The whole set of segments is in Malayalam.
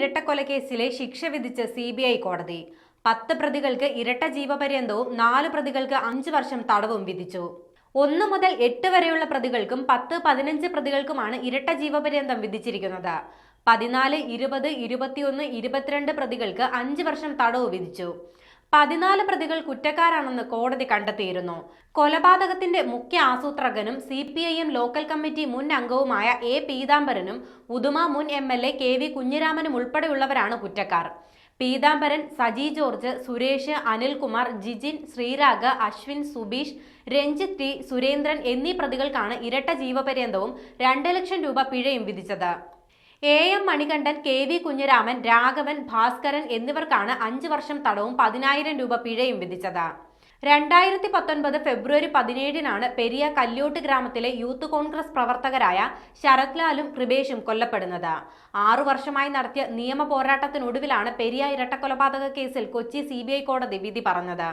ഇരട്ടക്കൊലക്കേസിലെ ശിക്ഷ വിധിച്ച് CBI കോടതി. 10 പ്രതികൾക്ക് ഇരട്ട ജീവപര്യന്തവും 4 പ്രതികൾക്ക് 5 വർഷം തടവും വിധിച്ചു. 1 മുതൽ 8 വരെയുള്ള പ്രതികൾക്കും 10, 15 പ്രതികൾക്കുമാണ് ഇരട്ട ജീവപര്യന്തം വിധിച്ചിരിക്കുന്നത്. 14, 20, 21, 22 പ്രതികൾക്ക് 5 വർഷം തടവ് വിധിച്ചു. 14 പ്രതികൾ കുറ്റക്കാരാണെന്ന് കോടതി കണ്ടെത്തിയിരുന്നു. കൊലപാതകത്തിന്റെ മുഖ്യ ആസൂത്രകനും CPIM ലോക്കൽ കമ്മിറ്റി മുൻ അംഗവുമായ A. പീതാംബരനും ഉദുമ മുൻ MLA KV കുഞ്ഞിരാമനും ഉൾപ്പെടെയുള്ളവരാണ് കുറ്റക്കാർ. പീതാംബരൻ, സജി ജോർജ്, സുരേഷ്, അനിൽകുമാർ, ജിജിൻ, ശ്രീരാഗ്, അശ്വിൻ, സുബീഷ്, രഞ്ജിത്ത് T, സുരേന്ദ്രൻ എന്നീ പ്രതികൾക്കാണ് ഇരട്ട ജീവപര്യന്തവും 2 ലക്ഷം രൂപ പിഴയും വിധിച്ചത്. AM മണികണ്ഠൻ, KV കുഞ്ഞിരാമൻ, രാഘവൻ, ഭാസ്കരൻ എന്നിവർക്കാണ് 5 വർഷം തടവും 10,000 രൂപ പിഴയും വിധിച്ചത്. 2019 ഫെബ്രുവരി 17-നാണ് പെരിയ കല്യോട്ട് ഗ്രാമത്തിലെ യൂത്ത് കോൺഗ്രസ് പ്രവർത്തകരായ ശരത് ലാലും കൃപേഷും കൊല്ലപ്പെടുന്നത്. 6 വർഷമായി നടത്തിയ നിയമ പോരാട്ടത്തിനൊടുവിലാണ് പെരിയ ഇരട്ടക്കൊലപാതക കേസിൽ കൊച്ചി CBI കോടതി വിധി പറഞ്ഞത്.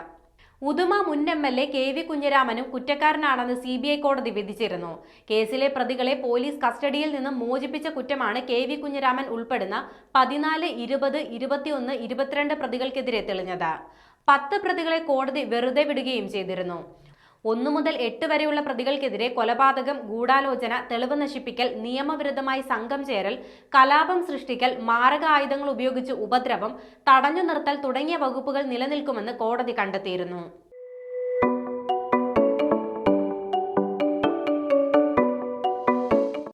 ഉദുമ മുൻ MLA KV കുഞ്ഞിരാമനും കുറ്റക്കാരനാണെന്ന് CBI കോടതി വിധിച്ചിരുന്നു. കേസിലെ പ്രതികളെ പോലീസ് കസ്റ്റഡിയിൽ നിന്ന് മോചിപ്പിച്ച കുറ്റമാണ് KV കുഞ്ഞിരാമൻ ഉൾപ്പെടുന്ന 14, 20, 21, 22 പ്രതികൾക്കെതിരെ തെളിഞ്ഞത്. 10 പ്രതികളെ കോടതി വെറുതെ വിടുകയും ചെയ്തിരുന്നു. 1 മുതൽ 8 വരെയുള്ള പ്രതികൾക്കെതിരെ കൊലപാതകം, ഗൂഢാലോചന, തെളിവ് നശിപ്പിക്കൽ, നിയമവിരുദ്ധമായി സംഘം ചേരൽ, കലാപം സൃഷ്ടിക്കൽ, മാരക ആയുധങ്ങൾ ഉപയോഗിച്ച് ഉപദ്രവം, തടഞ്ഞു നിർത്തൽ തുടങ്ങിയ വകുപ്പുകൾ നിലനിൽക്കുമെന്ന് കോടതി കണ്ടെത്തിയിരുന്നു.